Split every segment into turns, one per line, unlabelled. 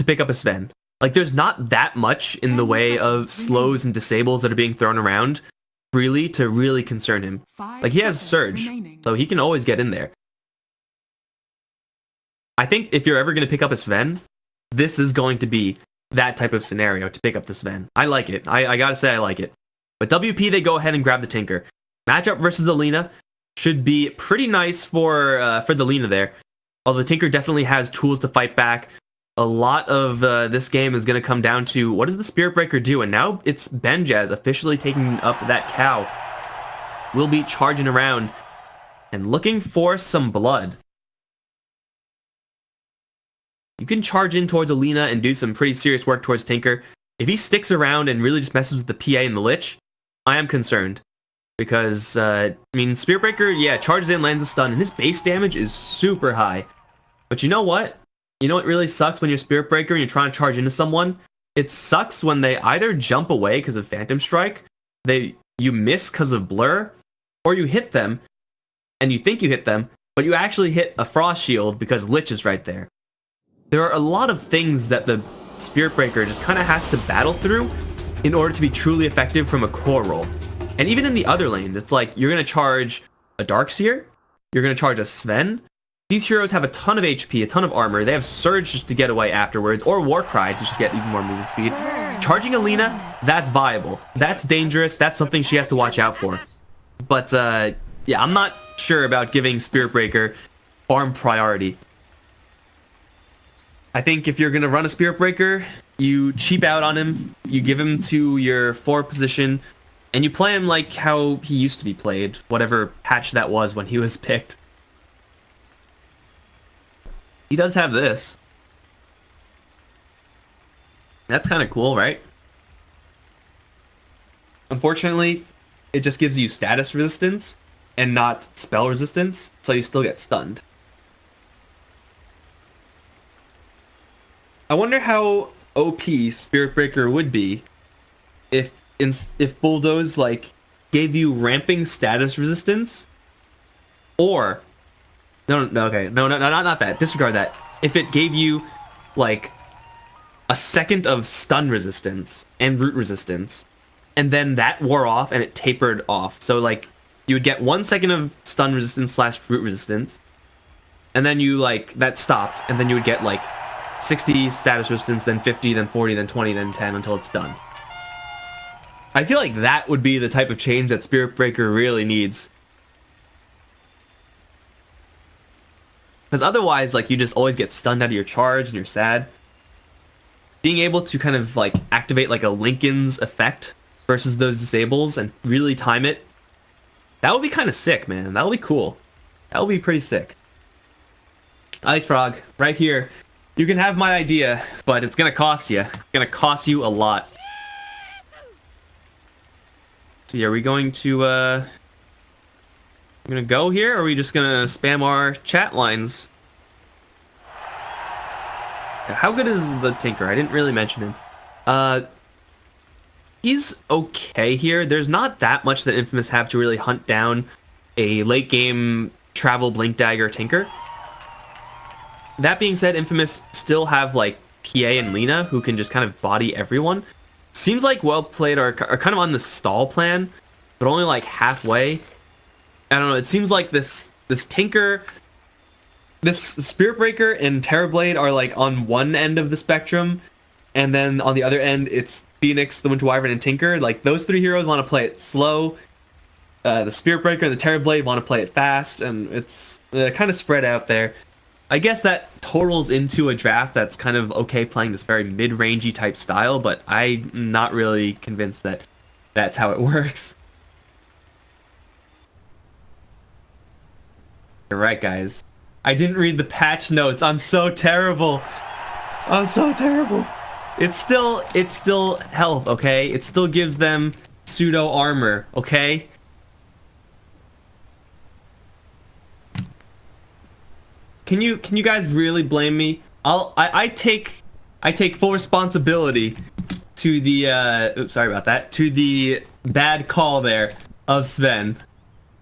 pick up a Sven. Like, there's not that much in the way of slows and disables that are being thrown around freely to really concern him. Like, he has Surge, so he can always get in there. I think if you're ever going to pick up a Sven, this is going to be that type of scenario to pick up the Sven. I like it. I gotta say I like it. But WP, they go ahead and grab the Tinker. Matchup versus the Lina should be pretty nice for the Lina there. Although the Tinker definitely has tools to fight back. A lot of this game is going to come down to what does the Spirit Breaker do? And now it's Benjaz officially taking up that cow. Will be charging around and looking for some blood. You can charge in towards Alina and do some pretty serious work towards Tinker. If he sticks around and really just messes with the PA and the Lich, I am concerned. Because, I mean, Spirit Breaker, yeah, charges in, lands a stun, and his base damage is super high. But you know what? You know what really sucks when you're Spirit Breaker and you're trying to charge into someone? It sucks when they either jump away because of Phantom Strike, you miss because of Blur, or you hit them, and you think you hit them, but you actually hit a Frost Shield because Lich is right there. There are a lot of things that the Spirit Breaker just kind of has to battle through in order to be truly effective from a core role. And even in the other lanes, it's like you're going to charge a Darkseer, you're going to charge a Sven. These heroes have a ton of HP, a ton of armor. They have Surge just to get away afterwards, or Warcry to just get even more movement speed. Charging Alina, that's viable. That's dangerous. That's something she has to watch out for. But, yeah, I'm not sure about giving Spirit Breaker farm priority. I think if you're going to run a Spirit Breaker, you cheap out on him, you give him to your 4 position, and you play him like how he used to be played, whatever patch that was when he was picked. He does have this. That's kind of cool, right? Unfortunately, it just gives you status resistance and not spell resistance, so you still get stunned. I wonder how OP Spirit Breaker would be if Bulldoze like gave you ramping status resistance, or not that. Disregard that. If it gave you like a second of stun resistance and root resistance, and then that wore off and it tapered off. So like you would get 1 second of stun resistance / root resistance, and then you like that stopped, and then you would get like 60 status resistance, then 50, then 40, then 20, then 10 until it's done. I feel like that would be the type of change that Spirit Breaker really needs. Because otherwise, like, you just always get stunned out of your charge and you're sad. Being able to kind of like activate like a Lincoln's effect versus those disables and really time it, that would be kind of sick, man. That would be cool. That would be pretty sick. Ice Frog, right here. You can have my idea, but it's gonna cost you. It's gonna cost you a lot. See, are we going to, I'm gonna go here, or are we just gonna spam our chat lines? How good is the Tinker? I didn't really mention him. He's okay here. There's not that much that Infamous have to really hunt down a late game travel Blink Dagger Tinker. That being said, Infamous still have like PA and Lina who can just kind of body everyone. Seems like Well Played are kind of on the stall plan, but only like halfway. I don't know, it seems like this Tinker, this Spirit Breaker and Terrorblade are like on one end of the spectrum, and then on the other end it's Phoenix, the Winter Wyvern, and Tinker. Like those 3 heroes want to play it slow. The Spirit Breaker and the Terrorblade want to play it fast, and it's kind of spread out there. I guess that totals into a draft that's kind of okay playing this very mid-rangey type style, but I'm not really convinced that that's how it works. You're right, guys. I didn't read the patch notes. I'm so terrible. I'm so terrible. It's still health, okay? It still gives them pseudo armor, okay? Can you guys really blame me? I take full responsibility to the oops, sorry about that, to the bad call there of Sven.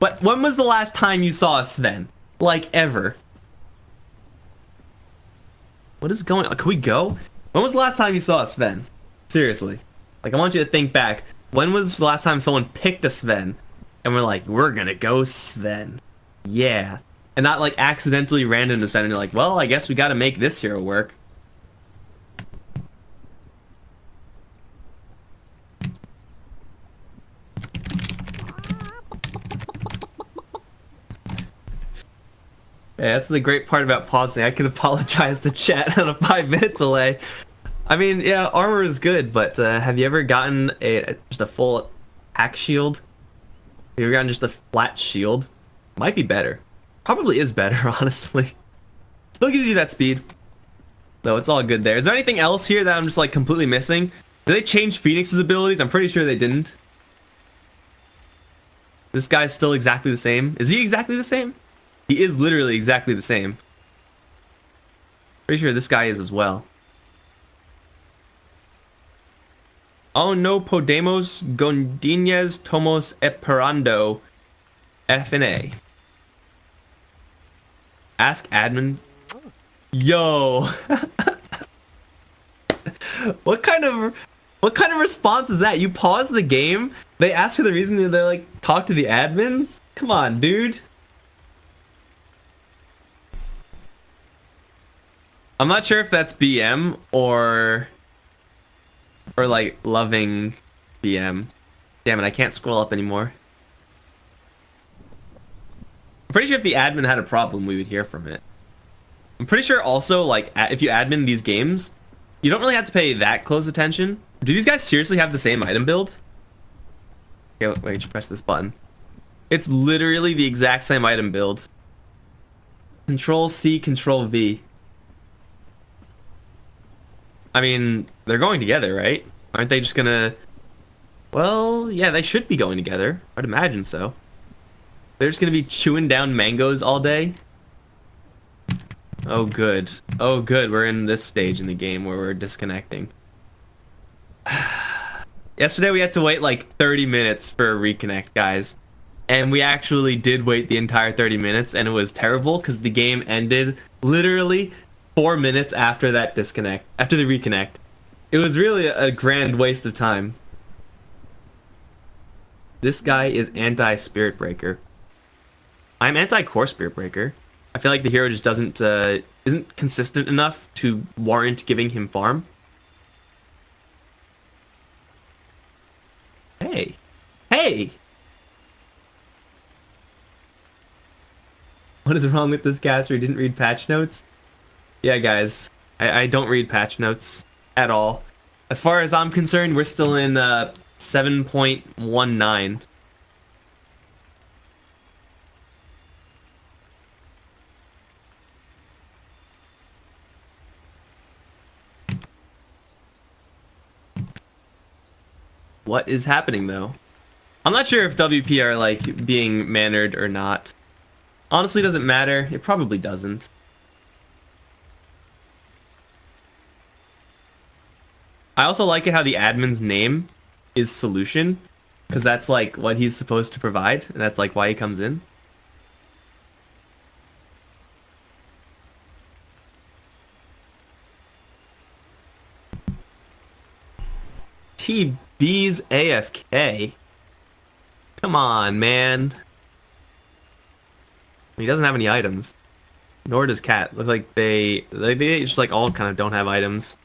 But when was the last time you saw a Sven? Like ever? What is going on? Can we go? When was the last time you saw a Sven? Seriously. Like, I want you to think back. When was the last time someone picked a Sven and we're like, we're gonna go Sven? Yeah. And not like accidentally random to Sven and you're like, well, I guess we gotta make this hero work. Yeah, that's the great part about pausing. I can apologize to chat on a 5-minute delay. I mean, yeah, armor is good, but have you ever gotten just a full attack shield? Have you ever gotten just a flat shield? Might be better. Probably is better, honestly. Still gives you that speed. No, it's all good there. Is there anything else here that I'm just like completely missing? Did they change Phoenix's abilities? I'm pretty sure they didn't. This guy's still exactly the same. Is he exactly the same? He is literally exactly the same. Pretty sure this guy is as well. Oh no, Podemos Gondinez Tomos Esperando FNA. Ask admin. Yo. What kind of response is that? You pause the game, they ask for the reason, and they're like, talk to the admins? Come on, dude. I'm not sure if that's BM or like loving BM. Damn it, I can't scroll up anymore. I'm pretty sure if the admin had a problem, we would hear from it. I'm pretty sure also, like, if you admin these games, you don't really have to pay that close attention. Do these guys seriously have the same item build? Okay, wait, you press this button. It's literally the exact same item build. Control C, Control V. I mean, they're going together, right? Aren't they just gonna... Well, yeah, they should be going together. I'd imagine so. They're just gonna be chewing down mangoes all day? Oh, good. Oh, good. We're in this stage in the game where we're disconnecting. Yesterday we had to wait like 30 minutes for a reconnect, guys. And we actually did wait the entire 30 minutes, and it was terrible because the game ended literally 4 minutes after that disconnect, after the reconnect. It was really a grand waste of time. This guy is anti-Spirit Breaker. I'm anti-Core Spirit Breaker. I feel like the hero just isn't consistent enough to warrant giving him farm. Hey. Hey! What is wrong with this caster? He didn't read patch notes? Yeah, guys. I don't read patch notes at all. As far as I'm concerned, we're still in 7.19. What is happening, though? I'm not sure if WP are, like, being mannered or not. Honestly, doesn't matter. It probably doesn't. I also like it how the admin's name is Solution, because that's, like, what he's supposed to provide, and that's, like, why he comes in. TB's AFK. Come on, man. He doesn't have any items. Nor does Cat. Look like they just like all kind of don't have items.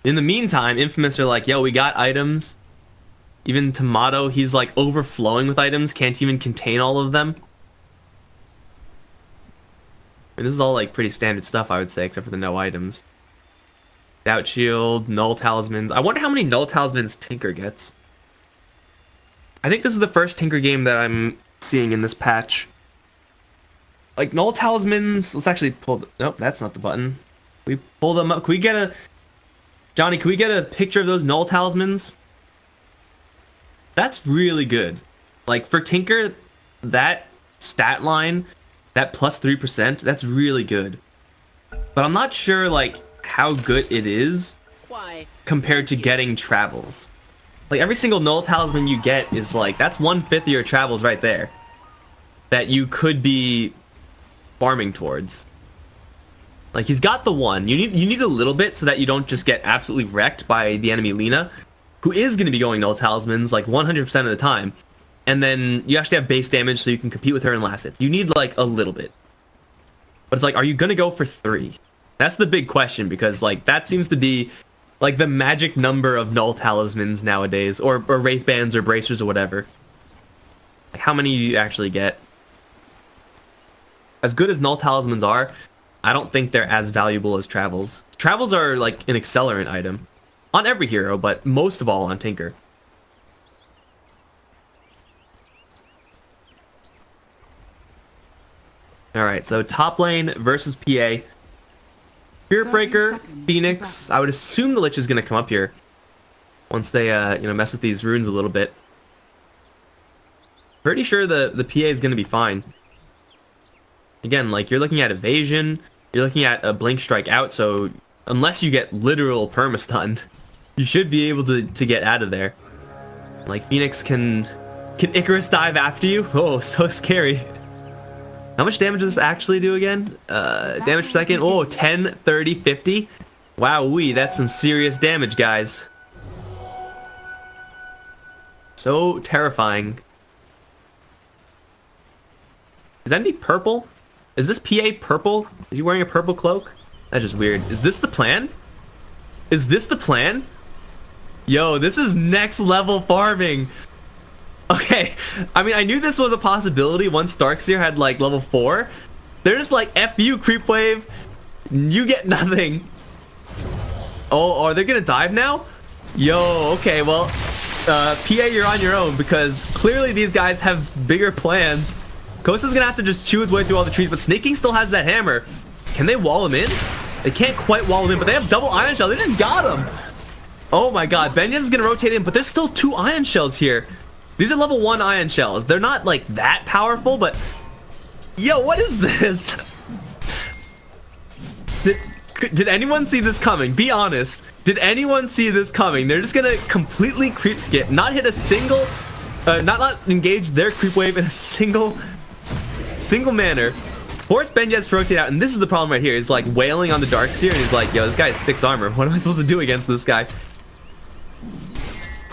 In the meantime, Infamous are like, yo, we got items. Even Tomato, he's like overflowing with items, can't even contain all of them. And this is all like pretty standard stuff, I would say, except for the no items. Doubt Shield, Null Talismans. I wonder how many Null Talismans Tinker gets. I think this is the first Tinker game that I'm seeing in this patch. Like, Null Talismans... Let's actually pull... Nope, that's not the button. We pull them up. Can we get a... Johnny, can we get a picture of those Null Talismans? That's really good. Like, for Tinker, that stat line, that plus 3%, that's really good. But I'm not sure, like, how good it is compared to getting travels. Like, every single Null Talisman you get is, like, that's 1/5 of your travels right there. That you could be farming towards. Like, he's got the one. You need a little bit so that you don't just get absolutely wrecked by the enemy Lina, who is going to be going Null Talismans like 100% of the time. And then you actually have base damage so you can compete with her and last it. You need like a little bit. But it's like, are you going to go for 3? That's the big question, because like that seems to be like the magic number of Null Talismans nowadays, or Wraith Bands or Bracers or whatever. Like, how many do you actually get? As good as Null Talismans are, I don't think they're as valuable as Travels. Travels are like an accelerant item on every hero, but most of all on Tinker. Alright, so top lane versus PA. Spirit Breaker, Phoenix. I would assume the Lich is going to come up here once they mess with these runes a little bit. Pretty sure the PA is going to be fine. Again, like, you're looking at evasion, you're looking at a blink strike out, so unless you get literal perma-stunned, you should be able to get out of there. Like, Phoenix can Icarus dive after you? Oh, so scary. How much damage does this actually do again? Damage per second? Oh, 10, 30, 50. Wowee, that's some serious damage, guys. So terrifying. Is that any purple? Is this PA purple? Is he wearing a purple cloak? That's just weird. Is this the plan? Is this the plan? Yo, this is next level farming. Okay, I mean, I knew this was a possibility once Darkseer had, like, level 4. They're just like, F you, Creep Wave. You get nothing. Oh, are they gonna dive now? Yo, okay, well, PA, you're on your own, because clearly these guys have bigger plans. Kosa's gonna have to just chew his way through all the trees, but Snaking still has that hammer. Can they wall him in? They can't quite wall him in, but they have double Iron Shell. They just got him. Oh my god, Benyas is gonna rotate in, but there's still 2 Iron Shells here. These are level 1 Iron Shells. They're not, like, that powerful, but... Yo, what is this? Did anyone see this coming? Be honest. Did anyone see this coming? They're just gonna completely creep skip, not hit a single... not engage their creep wave in a single manner. Force Benyas to rotate out, and this is the problem right here. He's, like, wailing on the Darkseer, and he's like, yo, this guy has 6 armor. What am I supposed to do against this guy?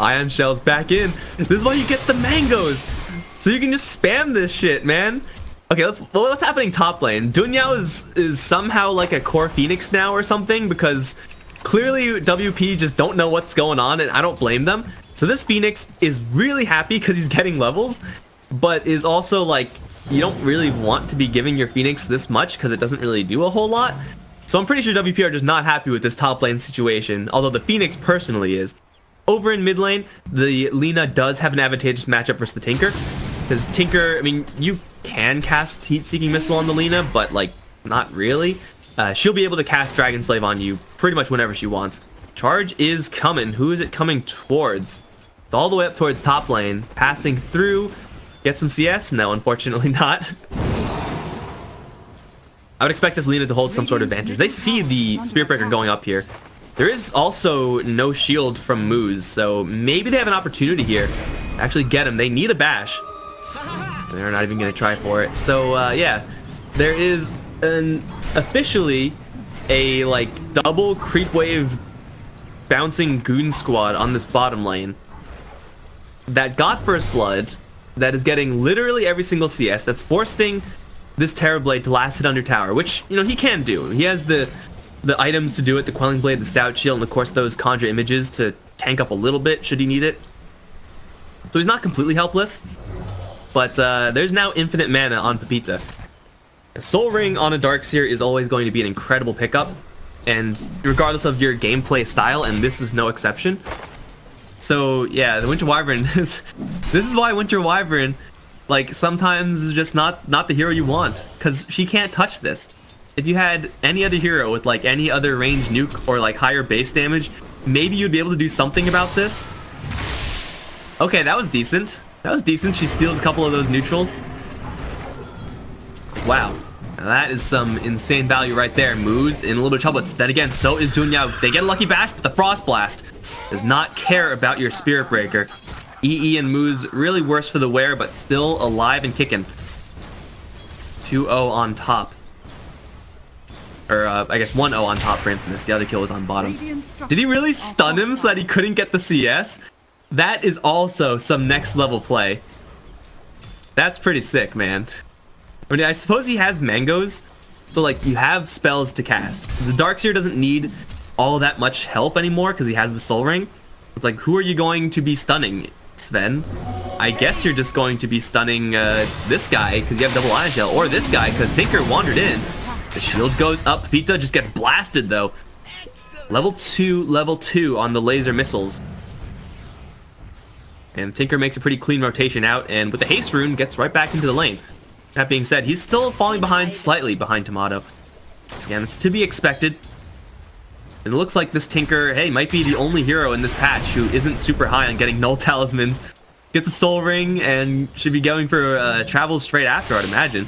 Ion Shells back in. This is why you get the mangoes. So you can just spam this shit, man. Okay, what's happening top lane? Dunyao is somehow like a core Phoenix now or something, because clearly WP just don't know what's going on, and I don't blame them. So this Phoenix is really happy because he's getting levels, but is also like, you don't really want to be giving your Phoenix this much because it doesn't really do a whole lot. So I'm pretty sure WP are just not happy with this top lane situation, although the Phoenix personally is. Over in mid lane, the Lina does have an advantageous matchup versus the Tinker. Because Tinker, I mean, you can cast Heat-Seeking Missile on the Lina, but, like, not really. She'll be able to cast Dragon Slave on you pretty much whenever she wants. Charge is coming. Who is it coming towards? It's all the way up towards top lane. Passing through. Get some CS? No, unfortunately not. I would expect this Lina to hold some sort of advantage. They see the Spirit Breaker going up here. There is also no shield from Moose, so maybe they have an opportunity here to actually get him. They need a bash. They're not even going to try for it. So, yeah, there is officially a, like, double creep wave bouncing goon squad on this bottom lane that got first blood, that is getting literally every single CS, that's forcing this Terrorblade to last hit under tower, which, you know, he can do. He has the items to do it, the Quelling Blade, the Stout Shield, and of course those Conjure Images to tank up a little bit should he need it. So he's not completely helpless, but there's now infinite mana on Pepita. A Soul Ring on a Darkseer is always going to be an incredible pickup, and regardless of your gameplay style, and this is no exception. So yeah, the Winter Wyvern is... This is why Winter Wyvern, like, sometimes is just not the hero you want, because she can't touch this. If you had any other hero with, like, any other range nuke or, like, higher base damage, maybe you'd be able to do something about this. Okay, that was decent. That was decent. She steals a couple of those neutrals. Wow. Now that is some insane value right there. Moose in a little bit of trouble. Then again, so is Dunyao. They get a lucky bash, but the Frost Blast does not care about your Spirit Breaker. EE and Moose really worse for the wear, but still alive and kicking. 2-0 on top. Or, I guess 1-0 on top for Infamous. The other kill was on bottom. Did he really stun him so that he couldn't get the CS? That is also some next level play. That's pretty sick, man. I mean, I suppose he has mangoes. So, like, you have spells to cast. The Darkseer doesn't need all that much help anymore because he has the Soul Ring. It's like, who are you going to be stunning, Sven? I guess you're just going to be stunning this guy because you have double Ion Shell, or this guy because Tinker wandered in. The shield goes up. Pita just gets blasted though. Level 2 on the laser missiles. And Tinker makes a pretty clean rotation out, and with the haste rune gets right back into the lane. That being said, he's still falling behind, slightly behind Tomato. Again, it's to be expected. And it looks like this Tinker, hey, might be the only hero in this patch who isn't super high on getting null talismans. Gets a soul ring and should be going for travel straight after, I'd imagine.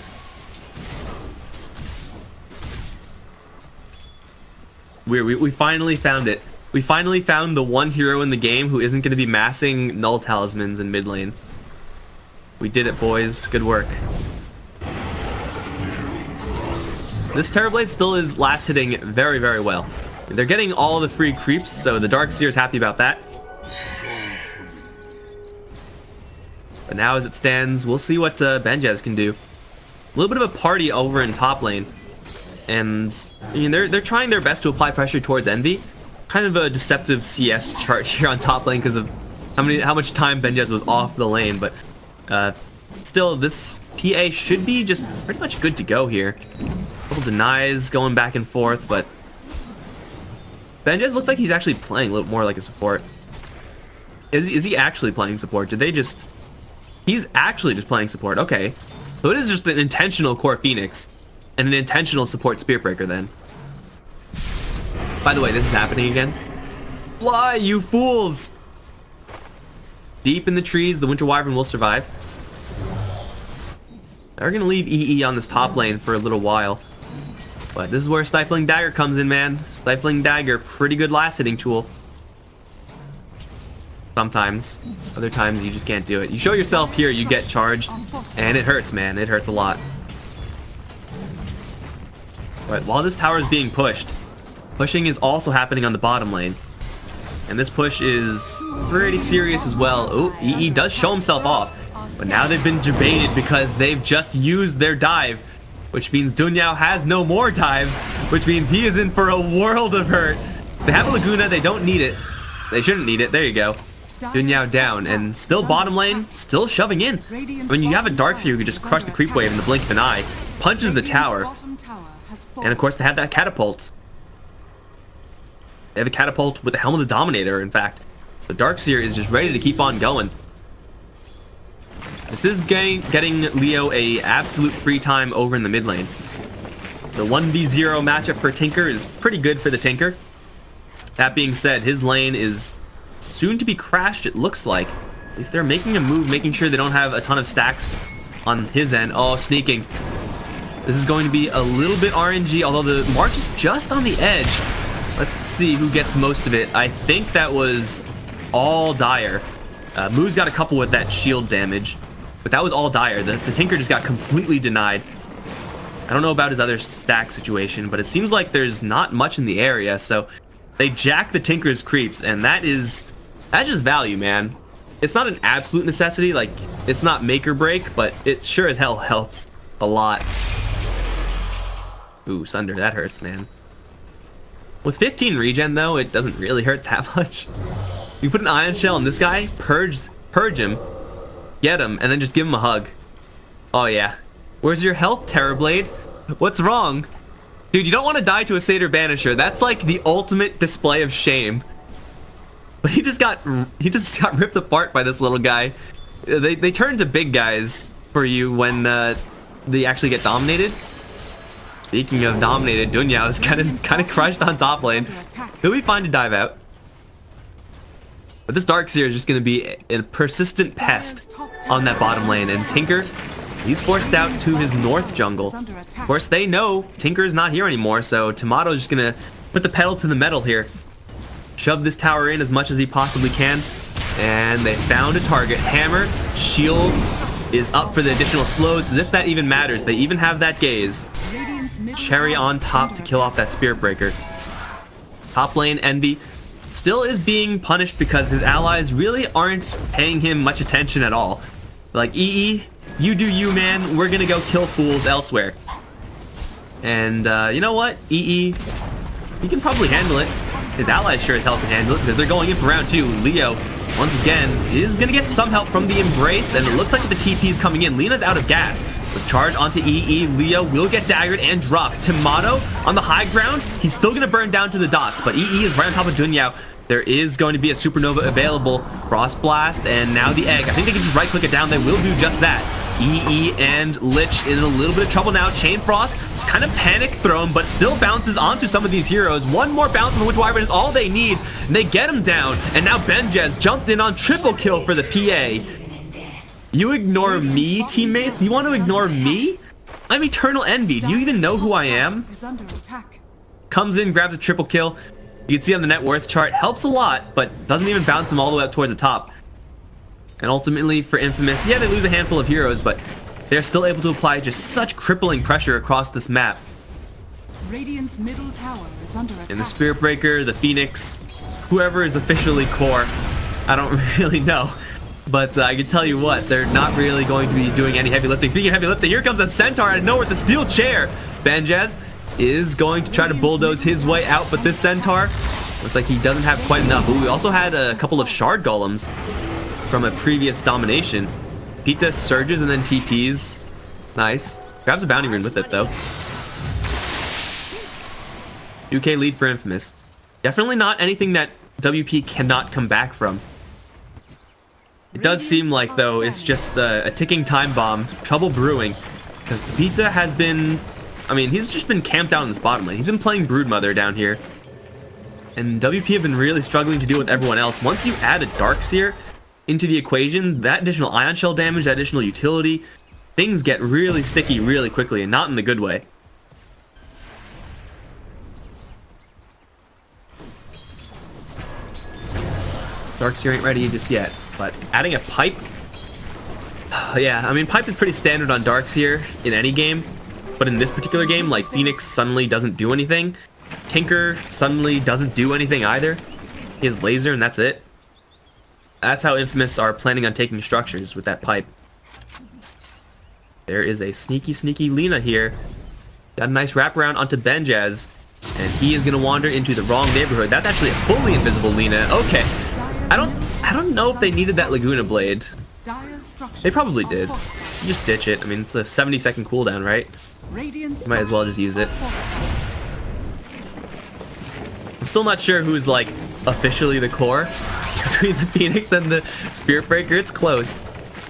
We finally found it. We finally found the one hero in the game who isn't going to be massing null talismans in mid lane. We did it, boys. Good work. This Terrorblade still is last hitting very, very well. They're getting all the free creeps, so the Darkseer is happy about that. But now as it stands, we'll see what Benjez can do. A little bit of a party over in top lane. And I mean, they're trying their best to apply pressure towards Envy. Kind of a deceptive CS chart here on top lane because of how much time Benjez was off the lane, but still this PA should be just pretty much good to go here. A couple denies going back and forth, but Benjez looks like he's actually playing a little more like a support. Is he actually playing support? Did they just... He's actually just playing support. Okay. So it is just an intentional core Phoenix and an intentional support Spirit Breaker then. By the way, this is happening again. Fly, you fools! Deep in the trees, the Winter Wyvern will survive. They're gonna leave EE on this top lane for a little while. But this is where Stifling Dagger comes in, man. Stifling Dagger, pretty good last hitting tool. Sometimes. Other times you just can't do it. You show yourself here, you get charged. And it hurts, man. It hurts a lot. But while this tower is being pushed, pushing is also happening on the bottom lane. And this push is pretty serious as well. Oh, EE does show himself off. But now they've been debated because they've just used their dive. Which means Dunyao has no more dives. Which means he is in for a world of hurt. They have a Laguna, they don't need it. They shouldn't need it, there you go. Dunyao down, and still bottom lane, still shoving in. When you have a Darkseer who could just crush the creep wave in the blink of an eye, punches the tower. And of course they have that catapult. They have a catapult with the Helm of the Dominator, in fact. The Darkseer is just ready to keep on going. This is getting Leo a absolute free time over in the mid lane. The 1v0 matchup for Tinker is pretty good for the Tinker. That being said, his lane is soon to be crashed, it looks like. At least they're making a move, making sure they don't have a ton of stacks on his end. Oh, sneaking. This is going to be a little bit RNG, although the march is just on the edge. Let's see who gets most of it. I think that was all Dire. Moo's got a couple with that shield damage, but that was all Dire. The Tinker just got completely denied. I don't know about his other stack situation, but it seems like there's not much in the area, so they jack the Tinker's creeps, and that's just value, man. It's not an absolute necessity, like, it's not make or break, but it sure as hell helps a lot. Ooh, Sunder, that hurts, man. With 15 regen, though, it doesn't really hurt that much. You put an Ion Shell on this guy, purge him, get him, and then just give him a hug. Oh, yeah. Where's your health, Terrorblade? What's wrong? Dude, you don't want to die to a Satyr Banisher. That's like the ultimate display of shame. But he just got ripped apart by this little guy. They turn to big guys for you when they actually get dominated. Speaking of dominated, Dunyao is kind of crushed on top lane. He'll be fine to dive out. But this Darkseer is just going to be a persistent pest on that bottom lane. And Tinker, he's forced out to his north jungle. Of course, they know Tinker is not here anymore, so Tomato's just going to put the pedal to the metal here. Shove this tower in as much as he possibly can. And they found a target. Hammer, shield is up for the additional slows, as if that even matters. They even have that gaze. cherry on top to kill off that Spirit Breaker. Top lane, Envy still is being punished because his allies really aren't paying him much attention at all. Like, EE, you do you, man. We're gonna go kill fools elsewhere. And you know what? EE, he can probably handle it. His allies sure as hell can handle it because they're going in for round 2. Leo, once again, is gonna get some help from the Embrace, and it looks like the TP is coming in. Lena's out of gas. With charge onto EE, Leo will get daggered and dropped. Tomato on the high ground, he's still gonna burn down to the dots, but EE is right on top of Dunyao. There is going to be a Supernova available. Frost Blast, and now the Egg. I think they can just right-click it down. They will do just that. EE and Lich in a little bit of trouble now. Chain Frost, kind of panic thrown, but still bounces onto some of these heroes. One more bounce on the Witch Wyvern is all they need, and they get him down. And now Benjez jumped in on triple kill for the PA. You ignore me, teammates? You want to ignore me? I'm Eternal Envy. Do you even know who I am? Comes in, grabs a triple kill. You can see on the net worth chart, helps a lot, but doesn't even bounce him all the way up towards the top. And ultimately, for Infamous, yeah, they lose a handful of heroes, but they're still able to apply just such crippling pressure across this map.
Radiant's middle tower is under attack.
And the Spirit Breaker, the Phoenix, whoever is officially core, I don't really know. But I can tell you what, they're not really going to be doing any heavy lifting. Speaking of heavy lifting, here comes a Centaur out of nowhere with a steel chair. Benjez is going to try to bulldoze his way out, but this Centaur looks like he doesn't have quite enough. Ooh, we also had a couple of Shard Golems from a previous domination. Pita surges and then TPs. Nice. Grabs a bounty rune with it, though. 2k lead for Infamous. Definitely not anything that WP cannot come back from. It does seem like, though, it's just a ticking time bomb. Trouble brewing. Because Pita has been... I mean, he's just been camped out in this bottom lane. He's been playing Broodmother down here. And WP have been really struggling to deal with everyone else. Once you add a Darkseer into the equation, that additional Ion Shell damage, that additional utility, things get really sticky really quickly, and not in the good way. Darkseer ain't ready just yet, but adding a Pipe... yeah, I mean, Pipe is pretty standard on Darkseer in any game. But in this particular game, like, Phoenix suddenly doesn't do anything. Tinker suddenly doesn't do anything either. He has laser and that's it. That's how Infamous are planning on taking structures with that Pipe. There is a sneaky Lina here. Got a nice wraparound onto Benjez. And he is going to wander into the wrong neighborhood. That's actually a fully invisible Lina. Okay. I don't know if they needed that Laguna Blade. They probably did. Just ditch it. I mean, it's a 70-second cooldown, right? You might as well just use it. I'm still not sure who's, like, officially the core between the Phoenix and the Spirit Breaker. It's close.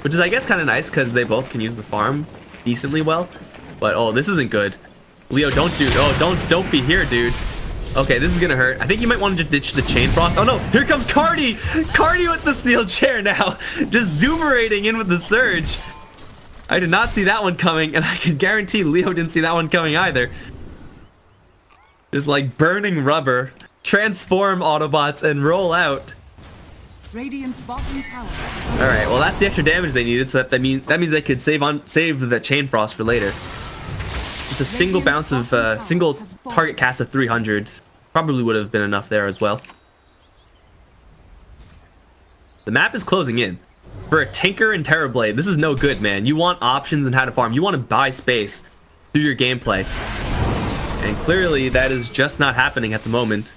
Which is, I guess, kind of nice, because they both can use the farm decently well. But, oh, this isn't good. Leo, don't do... Oh, don't be here, dude. Okay, this is gonna hurt. I think you might want to just ditch the Chain Frost. Oh, no! Here comes Cardi! Cardi with the steel chair now! Just zoomerating in with the Surge. I did not see that one coming, and I can guarantee Leo didn't see that one coming either. Just like burning rubber. Transform Autobots and roll out.
Radiant's bottom tower.
Alright, well that's the extra damage they needed, so that means they could save the Chain Frost for later. Just a single bounce of single target cast of 300 probably would have been enough there as well. The map is closing in. For a Tinker and Terrorblade, this is no good, man. You want options and how to farm. You want to buy space through your gameplay. And clearly, that is just not happening at the moment.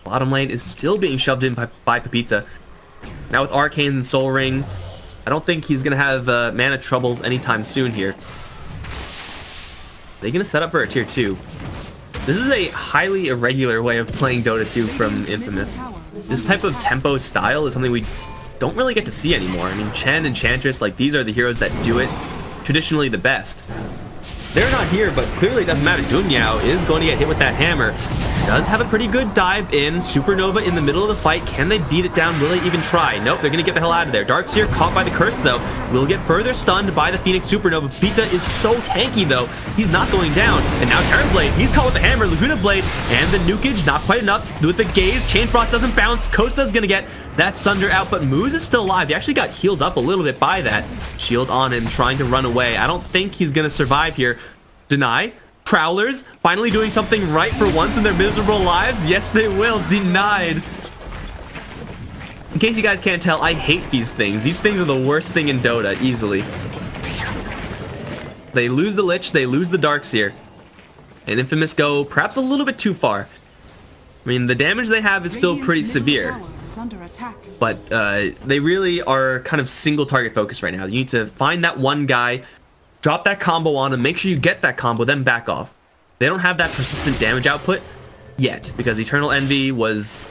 Bottom lane is still being shoved in by Pepita. Now with Arcanes and Soul Ring, I don't think he's going to have mana troubles anytime soon here. They're going to set up for a tier 2. This is a highly irregular way of playing Dota 2 from Infamous. This type of tempo style is something we don't really get to see anymore. I mean, Chen and Chantress, like, these are the heroes that do it traditionally the best. They're not here, but clearly it doesn't matter. Dunyao is going to get hit with that hammer. Does have a pretty good dive in. Supernova in the middle of the fight. Can they beat it down? Will they even try? Nope, they're going to get the hell out of there. Darkseer caught by the curse, though. Will get further stunned by the Phoenix Supernova. Pita is so tanky, though. He's not going down. And now Terrorblade, he's caught with the hammer. Laguna Blade and the nukage, not quite enough. With the gaze, Chain Frost doesn't bounce. Costa's going to get that Sunder out, but Moose is still alive. He actually got healed up a little bit by that. Shield on him, trying to run away. I don't think he's going to survive here. Deny. Prowlers finally doing something right for once in their miserable lives. Yes, they will. Denied. In case you guys can't tell, I hate these things. These things are the worst thing in Dota, easily. They lose the Lich, they lose the Darkseer. And Infamous go perhaps a little bit too far. I mean, the damage they have is still pretty severe. But they really are kind of single target focused right now. You need to find that one guy, drop that combo on him, make sure you get that combo, then back off. They don't have that persistent damage output yet, because Eternal Envy was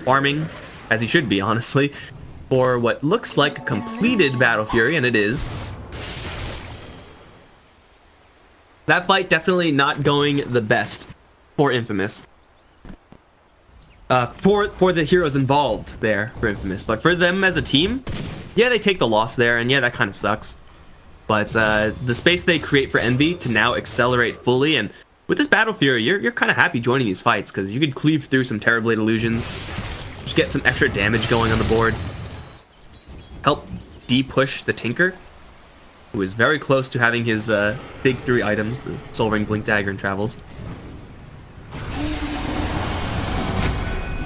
farming, as he should be, honestly, for what looks like a completed Battle Fury, and it is. That fight definitely not going the best for Infamous. For the heroes involved there for Infamous, but for them as a team, yeah, they take the loss there, and yeah, that kind of sucks. But the space they create for Envy to now accelerate fully, and with this Battle Fury, you're kind of happy joining these fights, because you could cleave through some Terrorblade illusions, just get some extra damage going on the board, help de-push the Tinker, who is very close to having his big 3 items, the Soul Ring, Blink Dagger, and Travels.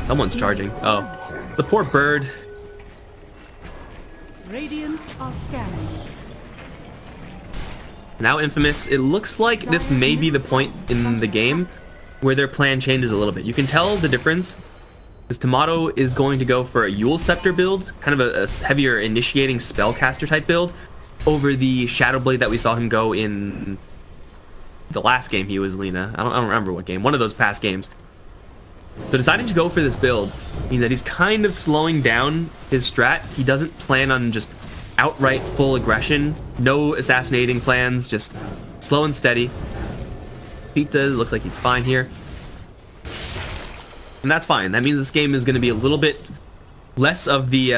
Someone's charging. Oh, the poor bird.
Radiant are scanning.
Now Infamous, it looks like this may be the point in the game where their plan changes a little bit. You can tell the difference, because Tomato is going to go for a Eul Scepter build, kind of a heavier initiating spellcaster type build, over the Shadow Blade that we saw him go in the last game he was Lina. I don't remember what game, one of those past games. So deciding to go for this build means that he's kind of slowing down his strat. He doesn't plan on just outright full aggression, no assassinating plans, just slow and steady. Pita looks like he's fine here, and that's fine. That means this game is going to be a little bit less of the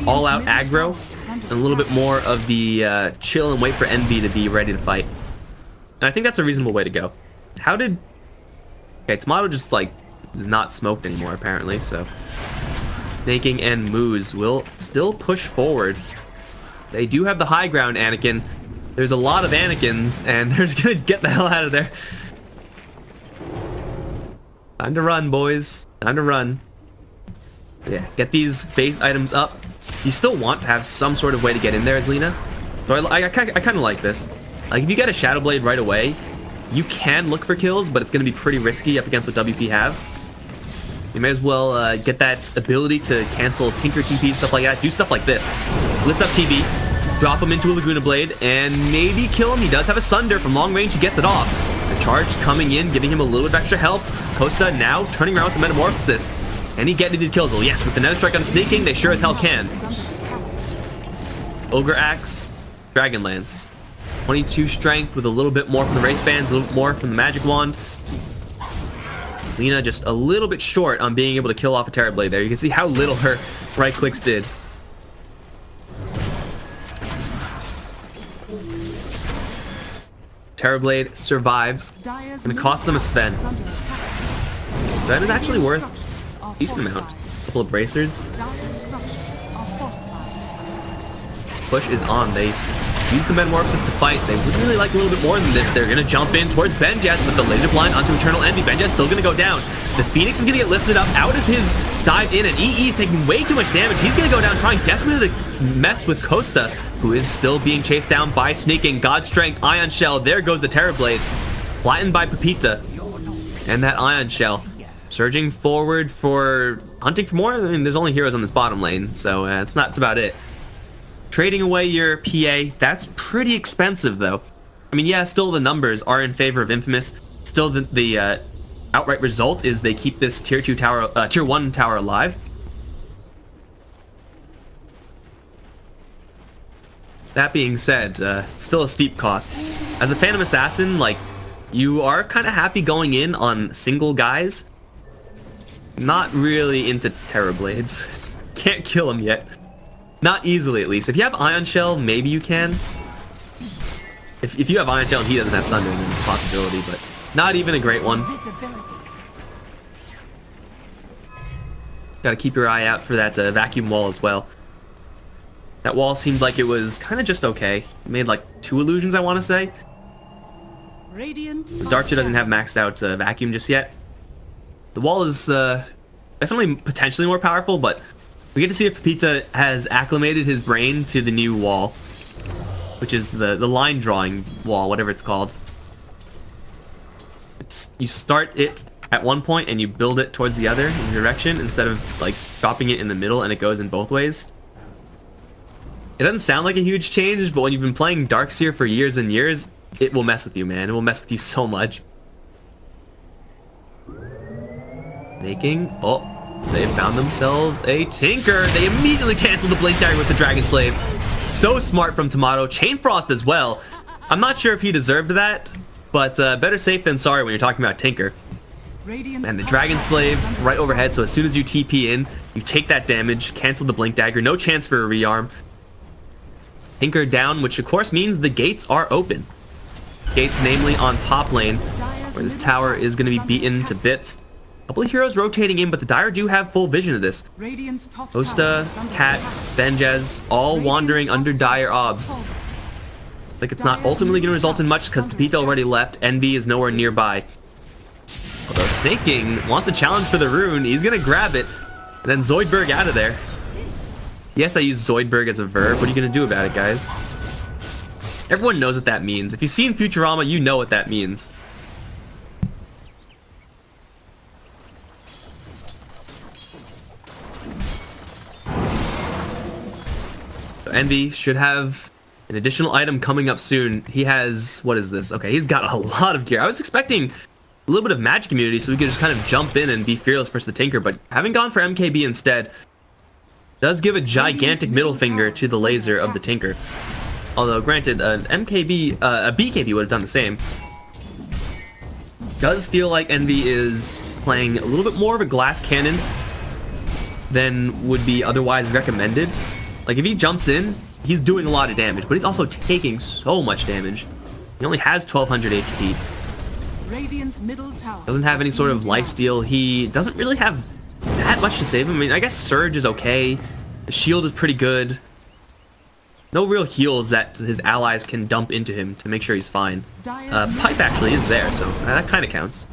all-out aggro and a little bit more of the chill and wait for Envy to be ready to fight. And I think that's a reasonable way to go. How did... Okay, Tomato just like is not smoked anymore apparently, so Snaking and Moose will still push forward. They do have the high ground, Anakin. There's a lot of Anakins, and they're just gonna get the hell out of there. Time to run, boys. Time to run. Yeah, get these base items up. You still want to have some sort of way to get in there as Lina. So I kind of like this. Like, if you get a Shadow Blade right away, you can look for kills, but it's going to be pretty risky up against what WP have. You may as well get that ability to cancel Tinker TP, stuff like that. Do stuff like this. Blitz up TV, drop him into a Laguna Blade, and maybe kill him. He does have a Sunder from long range. He gets it off. The charge coming in, giving him a little bit of extra help. Costa now turning around with the Metamorphosis. And he getting these kills. Oh yes, with the Nether Strike on Sneaking, they sure as hell can. Ogre Axe, Dragon Lance. 22 strength with a little bit more from the Wraith Bands, a little bit more from the Magic Wand. Lina just a little bit short on being able to kill off a Terrorblade there. You can see how little her right clicks did. Terrorblade survives. Gonna cost them a Sven. Sven is actually worth a decent amount. A couple of bracers. Push is on. They use the Metamorphosis to fight. They would really like a little bit more than this. They're gonna jump in towards Benjaz with the laser blind onto Eternal Envy. Benjaz still gonna go down. The Phoenix is gonna get lifted up out of his dive in, and EE is taking way too much damage. He's gonna go down trying desperately to mess with Costa, who is still being chased down by Sneaking. God Strength, Ion Shell. There goes the Terrorblade. Flattened by Pepita. And that Ion Shell. Surging forward for hunting for more. I mean, there's only heroes on this bottom lane, so that's about it. Trading away your PA, that's pretty expensive though. I mean, yeah, still the numbers are in favor of Infamous. Still the outright result is they keep this tier 1 tower alive. That being said, still a steep cost. As a Phantom Assassin, like, you are kind of happy going in on single guys, Not really into Terrorblades. Can't kill him yet. Not easily, at least. If you have Ion Shell, maybe you can. If you have Ion Shell and he doesn't have Sundering, then it's a possibility, but not even a great one. Gotta keep your eye out for that vacuum wall as well. That wall seemed like it was kind of just okay. It made like 2 illusions, I want to say.
Radiant
The Darkseer doesn't have maxed out vacuum just yet. The wall is definitely potentially more powerful, but we get to see if Pepita has acclimated his brain to the new wall, which is the line drawing wall, whatever it's called. You start it at one point and you build it towards the other in direction instead of like dropping it in the middle and it goes in both ways. It doesn't sound like a huge change, but when you've been playing Darkseer for years and years, it will mess with you, man. It will mess with you so much. Making... Oh, they found themselves a Tinker. They immediately canceled the Blink Dagger with the Dragon Slave. So smart from Tomato. Chain Frost as well. I'm not sure if he deserved that, but better safe than sorry when you're talking about Tinker. And the Dragon Slave right overhead, so as soon as you TP in, you take that damage, cancel the Blink Dagger, no chance for a rearm. Tinker down, which of course means the gates are open. Gates namely on top lane, where this tower is going to be beaten to bits. A couple of heroes rotating in, but the Dire do have full vision of this. Osta, Cat, Benjaz, all wandering under Dire obs. Like it's not ultimately going to result in much because Pepita already left. Envy is nowhere nearby. Although Snaking wants a challenge for the rune, he's going to grab it. And then Zoidberg out of there. Yes, I use Zoidberg as a verb. What are you going to do about it, guys? Everyone knows what that means. If you've seen Futurama, you know what that means. So Envy should have an additional item coming up soon. He has... What is this? Okay, he's got a lot of gear. I was expecting a little bit of magic immunity so we could just kind of jump in and be fearless versus the Tinker, but having gone for MKB instead does give a gigantic middle finger to the laser of the Tinker. Although, granted, an MKB, a BKB would have done the same. Does feel like Envy is playing a little bit more of a glass cannon than would be otherwise recommended. Like, if he jumps in, he's doing a lot of damage, but he's also taking so much damage. He only has 1200 HP.
Radiant's middle tower
Doesn't have any sort of lifesteal. He doesn't really have that much to save him. I mean, I guess Surge is okay. The shield is pretty good. No real heals that his allies can dump into him to make sure he's fine. Pipe actually is there, so that kind of counts.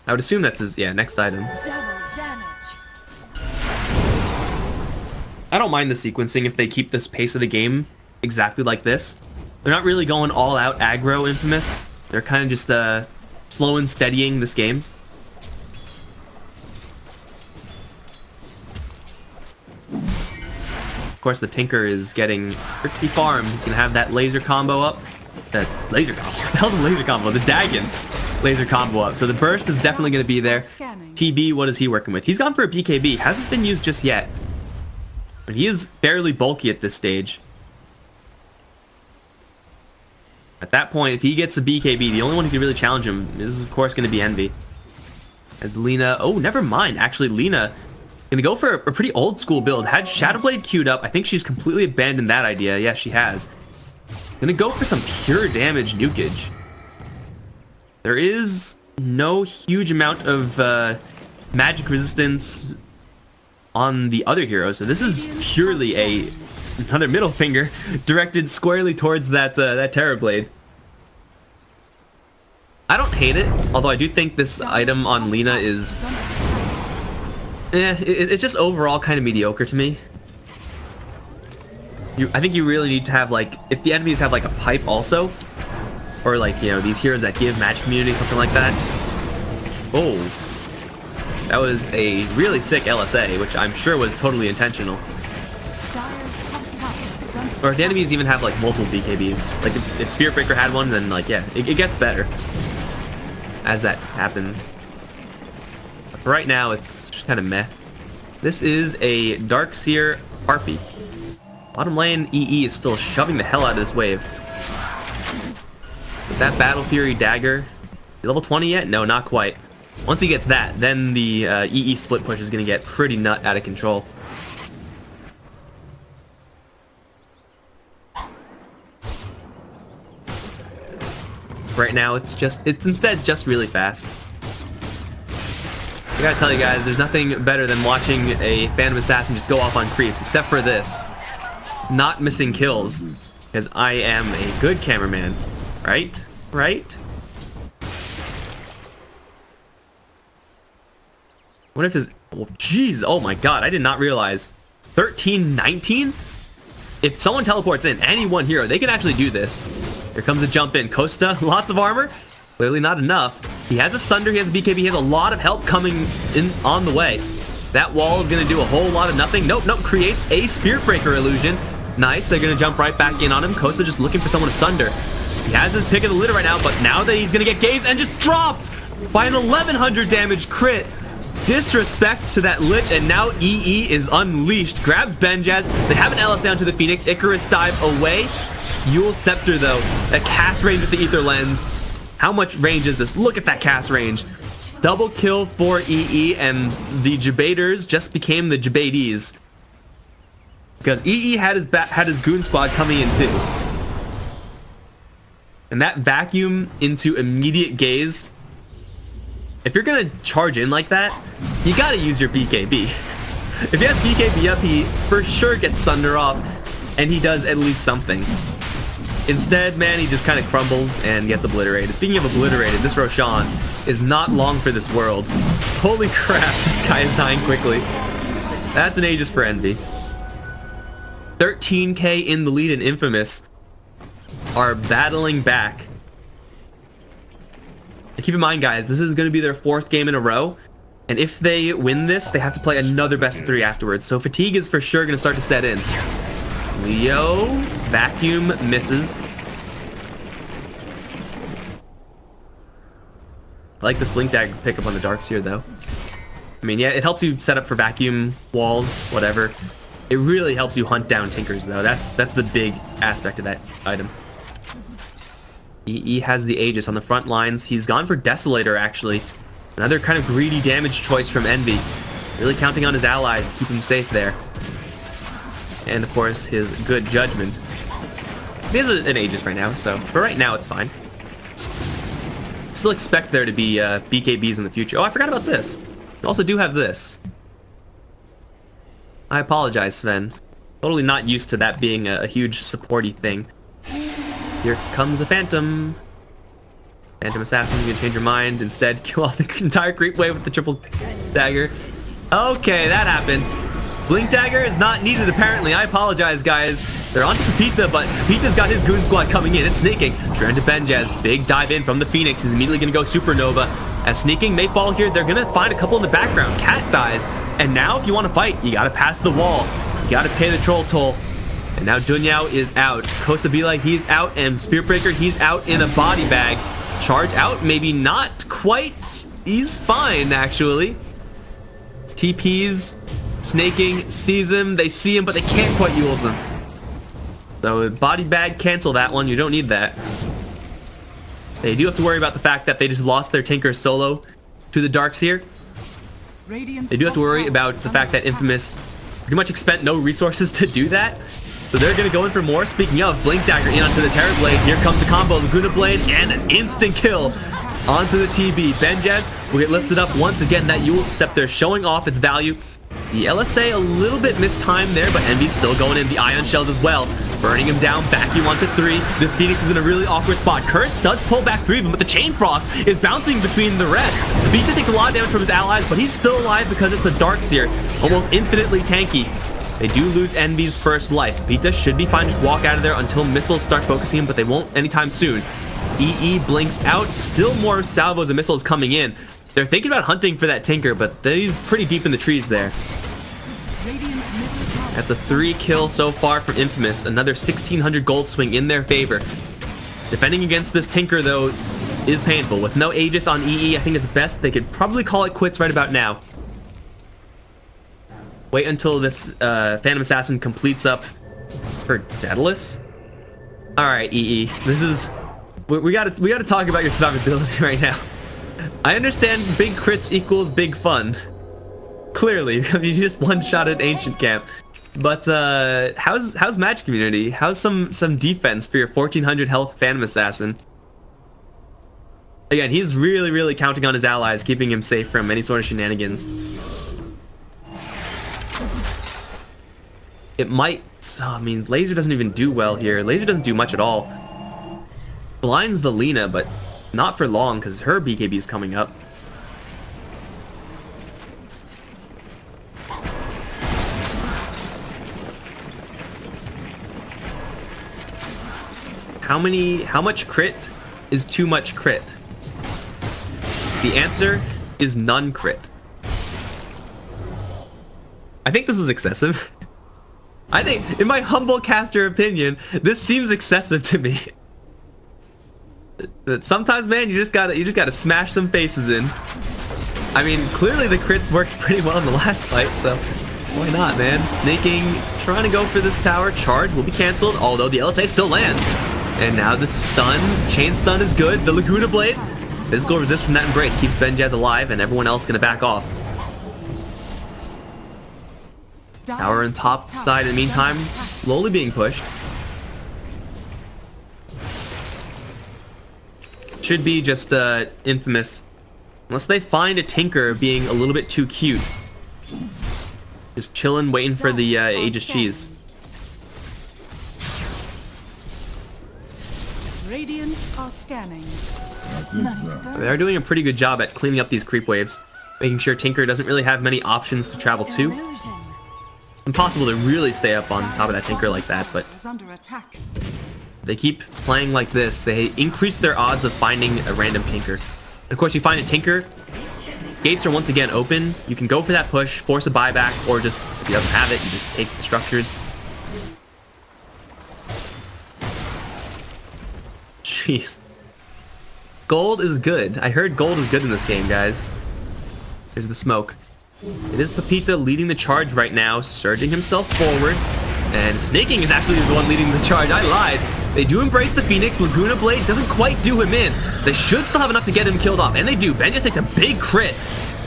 I would assume that's his, yeah, next item. I don't mind the sequencing if they keep this pace of the game exactly like this. They're not really going all out aggro Infamous. They're kind of just slow and steadying this game. Of course, the Tinker is getting pretty farmed. He's gonna have that laser combo up. That laser combo? What the hell's a laser combo? The Dagon laser combo up. So the burst is definitely gonna be there. TB, what is he working with? He's gone for a BKB. Hasn't been used just yet. But he is fairly bulky at this stage. At that point, if he gets a BKB, the only one who can really challenge him is, of course, going to be Envy. As Lina... Oh, never mind. Actually, Lina going to go for a pretty old school build. Had Shadowblade queued up. I think she's completely abandoned that idea. Yes, she has. Going to go for some pure damage nukage. There is no huge amount of magic resistance on the other heroes, so this is purely another middle finger directed squarely towards that Terrorblade. I don't hate it, although I do think this item on Lina is... it's just overall kind of mediocre to me. I think you really need to have, like, if the enemies have, like, a pipe also, or, like, you know, these heroes that give magic immunity, something like that. Oh. That was a really sick LSA, which I'm sure was totally intentional. Or if the enemies even have, like, multiple BKBs. Like, if Spirit Breaker had one, then, like, yeah, it gets better as that happens. But for right now, it's just kind of meh. This is a Darkseer Harpy. Bottom lane, EE is still shoving the hell out of this wave. With that Battle Fury dagger, Level 20 yet? No, not quite. Once he gets that, then the EE split push is going to get pretty nut out of control. Right now, it's instead just really fast. I gotta tell you guys, there's nothing better than watching a Phantom Assassin just go off on creeps, except for this. Not missing kills, because I am a good cameraman. Right? Right? What if this... Oh, jeez. Oh my god, I did not realize. 13-19? If someone teleports in, any one hero, they can actually do this. Here comes a jump in. Costa, lots of armor. Clearly not enough. He has a Sunder, he has a BKB, he has a lot of help coming in on the way. That wall is going to do a whole lot of nothing. Nope, nope, creates a Spirit Breaker illusion. Nice, they're going to jump right back in on him. Costa just looking for someone to Sunder. He has his pick of the litter right now, but now that he's going to get gazed and just dropped by an 1100 damage crit. Disrespect to that Lich, and now EE is unleashed. Grabs Benjaz. They have an LSA onto the Phoenix. Icarus dive away. Yule Scepter, though. That cast range with the Ether Lens. How much range is this? Look at that cast range. Double kill for EE, and the Jabaters just became the Jabatees. Because EE had his goon squad coming in too. And that vacuum into immediate gaze. If you're gonna charge in like that, you gotta use your BKB. If he has BKB up, he for sure gets Sunder off, and he does at least something. Instead, man, he just kind of crumbles and gets obliterated. Speaking of obliterated, this Roshan is not long for this world. Holy crap, this guy is dying quickly. That's an Aegis for Envy. 13k in the lead, and Infamous are battling back. And keep in mind, guys, this is going to be their 4th game in a row. And if they win this, they have to play another best of 3 afterwards. So fatigue is for sure going to start to set in. Leo, vacuum misses. I like this Blink Dagger pickup on the Darkseer, though. I mean, yeah, it helps you set up for vacuum walls, whatever. It really helps you hunt down Tinkers, though. That's the big aspect of that item. EE has the Aegis on the front lines. He's gone for Desolator, actually. Another kind of greedy damage choice from Envy. Really counting on his allies to keep him safe there. And, of course, his good judgment. He has an Aegis right now, so for right now, it's fine. Still expect there to be BKBs in the future. Oh, I forgot about this. You also do have this. I apologize, Sven. Totally not used to that being a huge supporty thing. Here comes the Phantom. Phantom Assassin's gonna change your mind. Instead, kill off the entire creep wave with the triple dagger. Okay, that happened. Blink Dagger is not needed, apparently. I apologize, guys. They're onto Pepita, but Pepita's got his goon squad coming in. It's sneaking. Turn to Benjaz. Big dive in from the Phoenix. He's immediately going to go Supernova. As sneaking may fall here, they're going to find a couple in the background. Cat dies. And now, if you want to fight, you got to pass the wall. You got to pay the troll toll. And now Dunyao is out. Costa Bila, he's out. And Spearbreaker, he's out in a body bag. Charge out, maybe not quite. He's fine, actually. TPs. Snaking sees him, they see him, but they can't quite use him. So body bag, cancel that one, you don't need that. They do have to worry about the fact that they just lost their Tinker solo to the Darkseer. They do have to worry about the fact that Infamous pretty much expend no resources to do that. So they're going to go in for more. Speaking of, Blink Dagger in onto the Terror Blade. Here comes the combo, Laguna Blade, and an instant kill onto the TB. Benjaz will get lifted up once again. That Yule Scepter showing off its value. The LSA a little bit mistimed there, but Envy's still going in. The Ion Shells as well. Burning him down. Vacuum onto 3. This Phoenix is in a really awkward spot. Curse does pull back 3 of them, but the Chain Frost is bouncing between the rest. Pepita takes a lot of damage from his allies, but he's still alive because it's a Darkseer. Almost infinitely tanky. They do lose Envy's first life. Pepita should be fine. Just walk out of there until missiles start focusing him, but they won't anytime soon. EE blinks out. Still more salvos and missiles coming in. They're thinking about hunting for that Tinker, but he's pretty deep in the trees there. That's a 3 kill so far from Infamous. Another 1600 gold swing in their favor. Defending against this Tinker, though, is painful. With no Aegis on EE, I think it's best they could probably call it quits right about now. Wait until this Phantom Assassin completes up for Daedalus. All right, EE, this is we gotta talk about your survivability right now. I understand big crits equals big fun. Clearly, you just one-shotted Ancient Camp. But how's match community? How's some defense for your 1400 health Phantom Assassin? Again, he's really counting on his allies, keeping him safe from any sort of shenanigans. It might... I mean, Laser doesn't even do well here. Laser doesn't do much at all. Blinds the Lina, but not for long, because her BKB is coming up. How much crit is too much crit? The answer is none crit. I think this is excessive. I think, in my humble caster opinion, this seems excessive to me. But sometimes, man, you just gotta smash some faces in. I mean, clearly the crits worked pretty well in the last fight, so why not, man? Snaking, trying to go for this tower. Charge will be canceled, although the LSA still lands. And now the stun, chain stun is good. The Laguna Blade, physical resist from that embrace keeps Benjaz alive, and everyone else gonna back off. Tower on top side in the meantime, slowly being pushed. Should be just infamous. Unless they find a Tinker being a little bit too cute. Just chilling, waiting for the Aegis cheese.
Radiant are scanning.
They're doing a pretty good job at cleaning up these creep waves. Making sure Tinker doesn't really have many options to travel to. Impossible to really stay up on top of that Tinker like that, but they keep playing like this. They increase their odds of finding a random Tinker. And of course, you find a Tinker, gates are once again open. You can go for that push, force a buyback, or just, if he doesn't have it, you just take the structures. Jeez. Gold is good. I heard gold is good in this game, guys. Here's the smoke. It is Pepita leading the charge right now, surging himself forward. And Snaking is actually the one leading the charge. I lied. They do embrace the Phoenix. Laguna Blade doesn't quite do him in. They should still have enough to get him killed off. And they do. Benjaz takes a big crit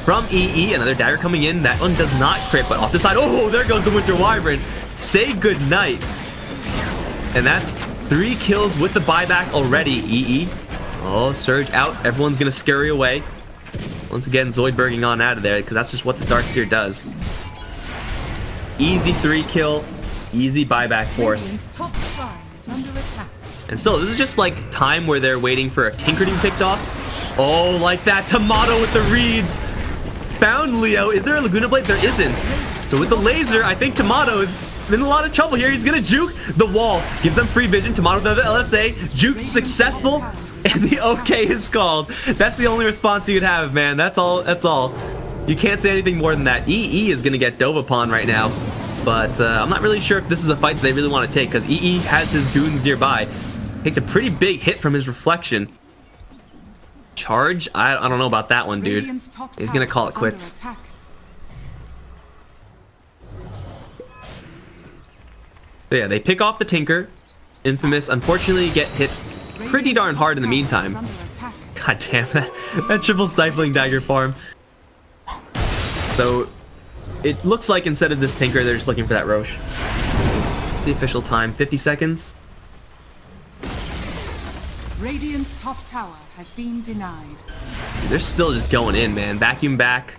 from EE. Another dagger coming in. That one does not crit, but off the side. Oh, there goes the Winter Wyvern. Say goodnight. And that's 3 kills with the buyback already, EE. Oh, surge out. Everyone's going to scurry away. Once again, Zoidberging on out of there, because that's just what the Darkseer does. Easy 3 kill, easy buyback force. And still, this is just like time where they're waiting for a Tinker to be picked off. Oh, like that. Tomato with the reeds. Found Leo. Is there a Laguna Blade? There isn't. So with the laser, I think Tomato is in a lot of trouble here. He's going to juke the wall. Gives them free vision. Tomato does the LSA. Juke's successful. And the OK is called. That's the only response you'd have, man. That's all. That's all. You can't say anything more than that. EE is going to get dove upon right now. But I'm not really sure if this is a fight that they really want to take, because EE has his goons nearby. Takes a pretty big hit from his reflection. Charge? I don't know about that one, dude. He's going to call it quits. So yeah, they pick off the Tinker. Infamous, unfortunately, get hit pretty darn hard in the meantime. God damn, that triple stifling dagger farm. So it looks like instead of this Tinker, they're just looking for that Roche. The official time, 50 seconds.
Radiant's top tower has been denied.
They're still just going in, man. Vacuum back.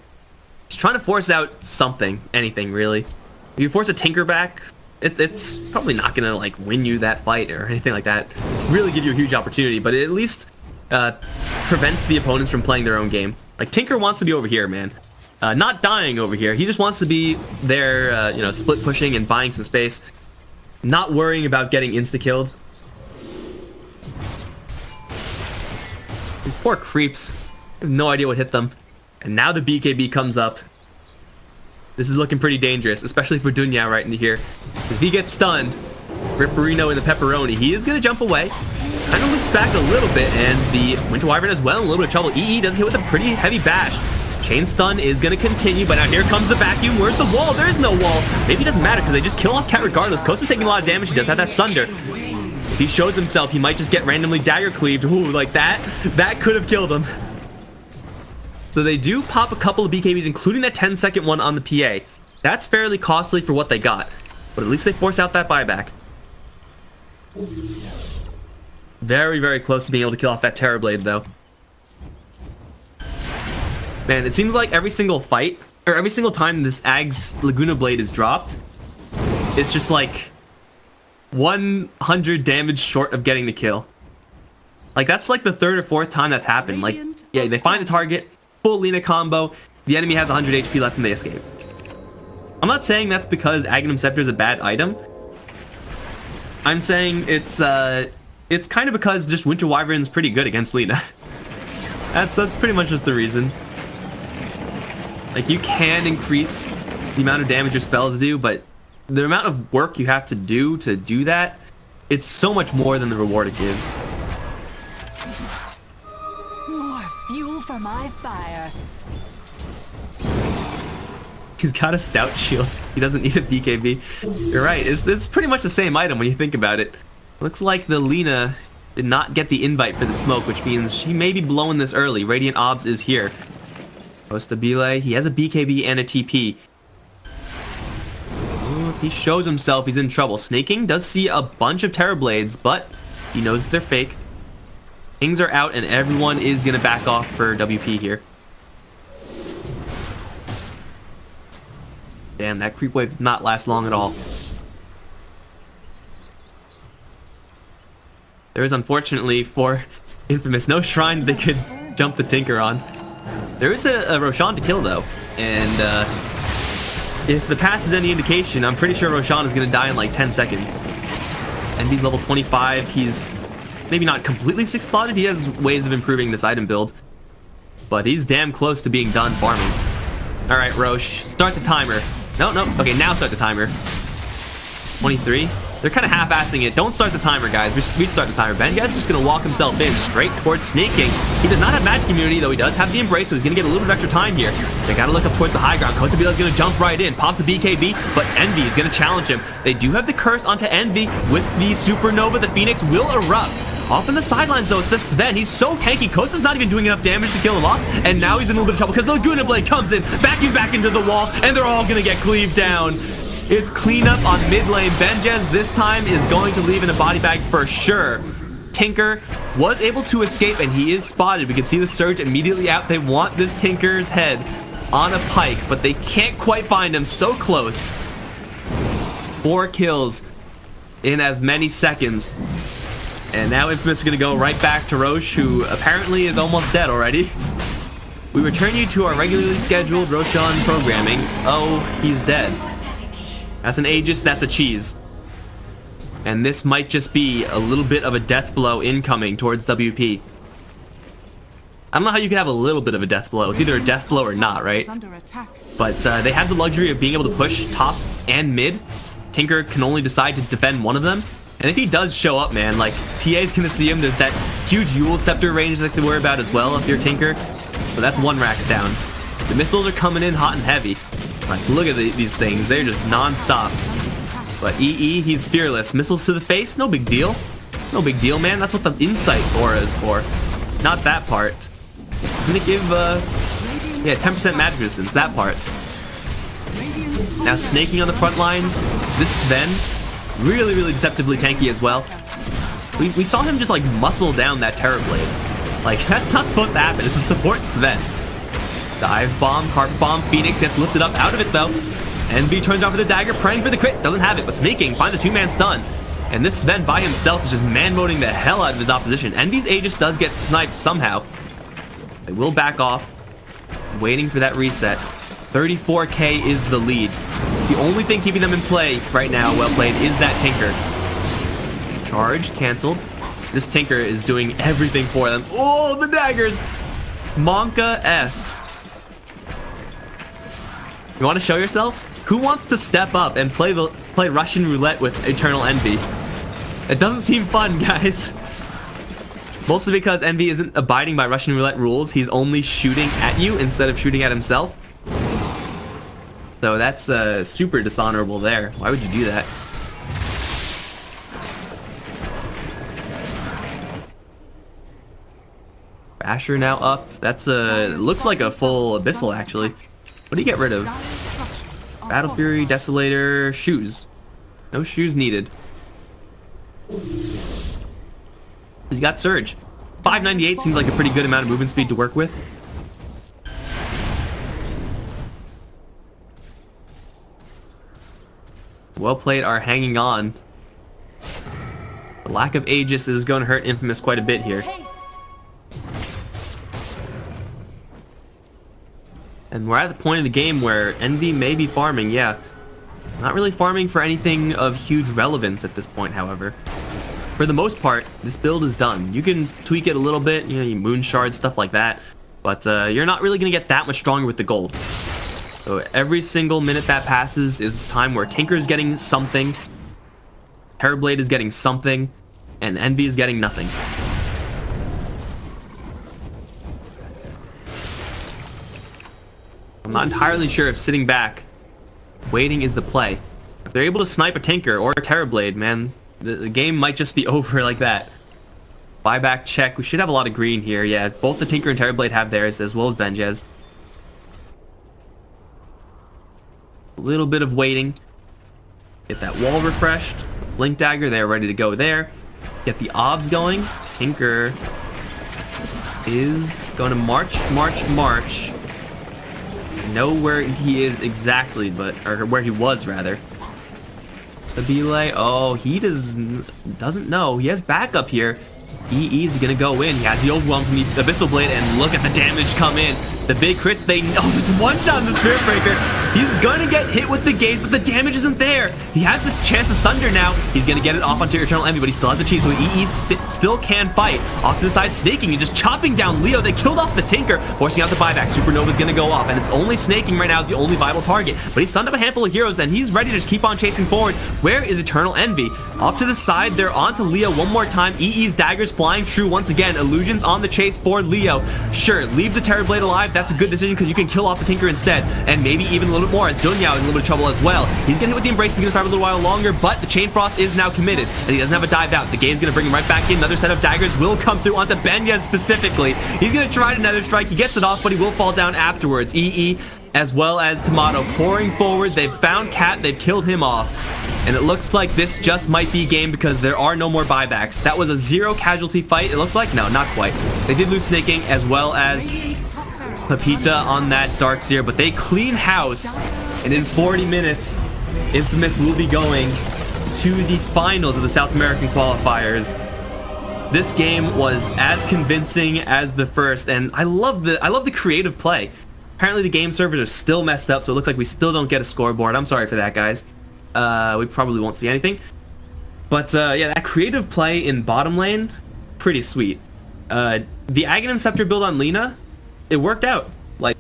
Just trying to force out something, anything really. If you force a Tinker back, it's probably not gonna like win you that fight or anything like that. Really give you a huge opportunity, but it at least prevents the opponents from playing their own game. Like Tinker wants to be over here, man. Not dying over here. He just wants to be there, you know, split pushing and buying some space. Not worrying about getting insta-killed. These poor creeps. I have no idea what hit them. And now the BKB comes up. This is looking pretty dangerous, especially for Dunya right into here. If he gets stunned, Ripperino in the pepperoni, he is going to jump away. Kind of looks back a little bit, and the Winter Wyvern as well in a little bit of trouble. EE doesn't hit with a pretty heavy bash. Chain stun is going to continue, but now here comes the vacuum. Where's the wall? There is no wall. Maybe it doesn't matter because they just kill off Cat regardless. Kosa's taking a lot of damage. He does have that Sunder. If he shows himself, he might just get randomly dagger cleaved. Ooh, like that. That could have killed him. So they do pop a couple of BKBs, including that 10-second one on the PA. That's fairly costly for what they got. But at least they force out that buyback. Very, very close to being able to kill off that Terrorblade, though. Man, it seems like every single fight, or every single time this Ag's Laguna Blade is dropped, it's just like 100 damage short of getting the kill. Like, that's like the third or fourth time that's happened. Like, yeah, they find the target, full Lina combo, the enemy has 100 HP left and they escape. I'm not saying that's because Aghanim Scepter is a bad item. I'm saying it's kind of because just Winter Wyvern's pretty good against Lina. That's pretty much just the reason. Like, you can increase the amount of damage your spells do, but the amount of work you have to do that, it's so much more than the reward it gives.
More fuel for my fire.
He's got a stout shield. He doesn't need a BKB. You're right. It's pretty much the same item when you think about it. Looks like the Lina did not get the invite for the smoke, which means she may be blowing this early. Radiant Obs is here. Ostabile, he has a BKB and a TP. Ooh, if he shows himself, he's in trouble. Snaking does see a bunch of Terrorblades, but he knows that they're fake. Things are out and everyone is going to back off for WP here. Damn, that creep wave did not last long at all. There is, unfortunately, for Infamous, no shrine that they could jump the Tinker on. There is a Roshan to kill, though. And if the pass is any indication, I'm pretty sure Roshan is going to die in like 10 seconds. And he's level 25. He's maybe not completely 6-slotted. He has ways of improving this item build. But he's damn close to being done farming. Alright, Rosh, start the timer. No. Okay, now start the timer. 23. They're kind of half-assing it. Don't start the timer, guys. Restart the timer. Bengas just going to walk himself in straight towards Snaking. He does not have magic immunity, though he does have the Embrace, so he's going to get a little bit of extra time here. They got to look up towards the high ground. Kotabila's going to jump right in. Pops the BKB, but Envy is going to challenge him. They do have the curse onto Envy. With the Supernova, the Phoenix will erupt. Off in the sidelines, though, it's the Sven. He's so tanky. Kosta's not even doing enough damage to kill him off, and now he's in a little bit of trouble because the Laguna Blade comes in, backing back into the wall, and they're all going to get cleaved down. It's cleanup on mid lane. Benjez this time is going to leave in a body bag for sure. Tinker was able to escape, and he is spotted. We can see the surge immediately out. They want this Tinker's head on a pike, but they can't quite find him. So close. 4 kills in as many seconds. And now Infamous is going to go right back to Roche, who apparently is almost dead already. We return you to our regularly scheduled Roshan programming. Oh, he's dead. That's an Aegis, that's a cheese. And this might just be a little bit of a death blow incoming towards WP. I don't know how you can have a little bit of a death blow. It's either a death blow or not, right? But they have the luxury of being able to push top and mid. Tinker can only decide to defend one of them. And if he does show up, man, like, PA's gonna see him. There's that huge Yule Scepter range that they worry about as well if you're Tinker. So that's 1 racks down. The missiles are coming in hot and heavy. Like, look at these things. They're just non-stop. But EE, he's fearless. Missiles to the face, no big deal. No big deal, man. That's what the Insight aura is for. Not that part. Doesn't it give, yeah, 10% magic resistance, that part. Now, Snaking on the front lines. This Sven, really, really deceptively tanky as well. We saw him just, like, muscle down that Terrorblade. Like, that's not supposed to happen. It's a support Sven. Dive bomb, carpet bomb, Phoenix gets lifted up out of it though. Envy turns off with the dagger, praying for the crit, doesn't have it, but Snaking finds a 2-man stun. And this Sven by himself is just man-moding the hell out of his opposition. Envy's Aegis does get sniped somehow. They will back off, waiting for that reset. 34k is the lead. The only thing keeping them in play right now, well played, is that Tinker. Charge, cancelled. This Tinker is doing everything for them. Oh, the daggers! Monka S. You want to show yourself? Who wants to step up and play Russian roulette with Eternal Envy? It doesn't seem fun, guys. Mostly because Envy isn't abiding by Russian roulette rules. He's only shooting at you instead of shooting at himself. So that's super dishonorable there. Why would you do that? Asher now up. That's a looks like a full Abyssal actually. What do you get rid of?
Dire's structures are
Battle Fury,
fortified.
Desolator, shoes. No shoes needed. You got Surge. 598 seems like a pretty good amount of movement speed to work with. Well played are hanging on. The lack of Aegis is going to hurt Infamous quite a bit here.
Haste.
And we're at the point of the game where Envy may be farming, yeah. Not really farming for anything of huge relevance at this point, however. For the most part, this build is done. You can tweak it a little bit, you know, you moon shards, stuff like that. But you're not really going to get that much stronger with the gold. So every single minute that passes is time where Tinker is getting something, Terrorblade is getting something, and Envy is getting nothing. I'm not entirely sure if sitting back, waiting is the play. If they're able to snipe a Tinker or a Terrorblade, man, the game might just be over like that. Buyback check. We should have a lot of green here. Yeah, both the Tinker and Terrorblade have theirs, as well as Benjez. A little bit of waiting. Get that wall refreshed. Blink Dagger, they're ready to go there. Get the obs going. Tinker is going to march. Know where he is exactly, but or where he was rather. Stabile, oh, he doesn't know. He has backup here. EE's gonna go in. He has the overwhelm from the Abyssal Blade, and look at the damage come in. The big Chris, it's one shot in the Spirit Breaker. He's gonna get hit with the gaze, but the damage isn't there. He has the chance to Sunder now. He's gonna get it off onto Eternal Envy, but he still has the cheese, so EE still can fight. Off to the side, snaking and just chopping down Leo. They killed off the Tinker, forcing out the buyback. Supernova's gonna go off, and it's only snaking right now, the only viable target. But he's stunned up a handful of heroes, and he's ready to just keep on chasing forward. Where is Eternal Envy? Off to the side, they're on to Leo one more time. EE's daggers flying true once again. Illusions on the chase for Leo. Sure, leave the Terrorblade alive. That's a good decision because you can kill off the Tinker instead, and maybe even a little bit more. Dunyao is in a little bit of trouble as well. He's getting hit with the Embrace. He's going to survive a little while longer, but the Chain Frost is now committed, and he doesn't have a dive out. The game's going to bring him right back in. Another set of daggers will come through onto Benjez specifically. He's going to try another strike. He gets it off, but he will fall down afterwards. EE as well as Tomato pouring forward. They've found Cat. They've killed him off. And it looks like this just might be game because there are no more buybacks. That was a 0 casualty fight. It looked like, no, not quite. They did lose Snaking as well as Pepita on that Darkseer, but they clean house. And in 40 minutes, Infamous will be going to the finals of the South American qualifiers. This game was as convincing as the first, and I love the creative play. Apparently the game servers are still messed up, so it looks like we still don't get a scoreboard. I'm sorry for that, guys. We probably won't see anything. But yeah, that creative play in bottom lane, pretty sweet. The Aghanim Scepter build on Lina, it worked out. Like,